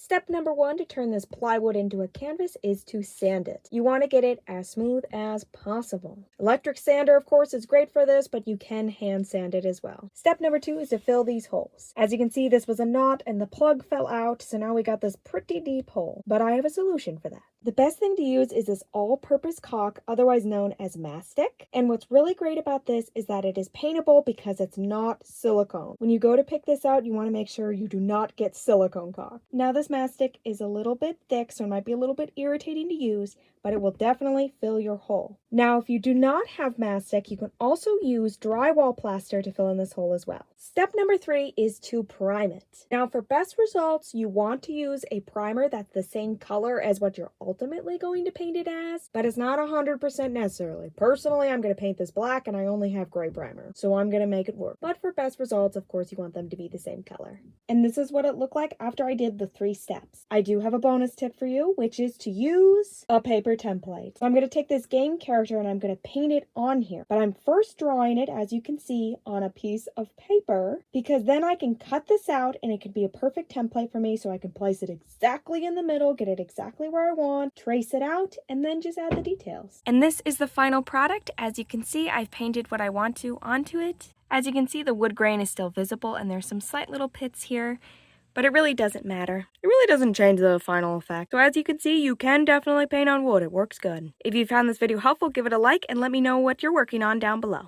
Step number 1 to turn this plywood into a canvas is to sand it. You want to get it as smooth as possible. Electric sander, of course, is great for this, but you can hand sand it as well. Step number 2 is to fill these holes. As you can see, this was a knot and the plug fell out, so now we got this pretty deep hole. But I have a solution for that. The best thing to use is this all-purpose caulk, otherwise known as mastic. And what's really great about this is that it is paintable because it's not silicone. When you go to pick this out, you want to make sure you do not get silicone caulk. Now this mastic is a little bit thick, so it might be a little bit irritating to use, but it will definitely fill your hole. Now, if you do not have mastic, you can also use drywall plaster to fill in this hole as well. Step number 3 is to prime it. Now, for best results, you want to use a primer that's the same color as what you're ultimately going to paint it as, but it's not 100% necessarily. Personally, I'm going to paint this black and I only have gray primer, so I'm going to make it work. But for best results, of course, you want them to be the same color. And this is what it looked like after I did the 3 steps. I do have a bonus tip for you, which is to use a paper template. So I'm going to take this game character and I'm going to paint it on here, but I'm first drawing it, as you can see, on a piece of paper, because then I can cut this out and it could be a perfect template for me, so I can place it exactly in the middle, get it exactly where I want, trace it out, and then just add the details. And this is the final product. As you can see, I've painted what I want to onto it. As you can see, the wood grain is still visible and there's some slight little pits here, but it really doesn't matter. It really doesn't change the final effect. So as you can see, you can definitely paint on wood. It works good. If you found this video helpful, give it a like and let me know what you're working on down below.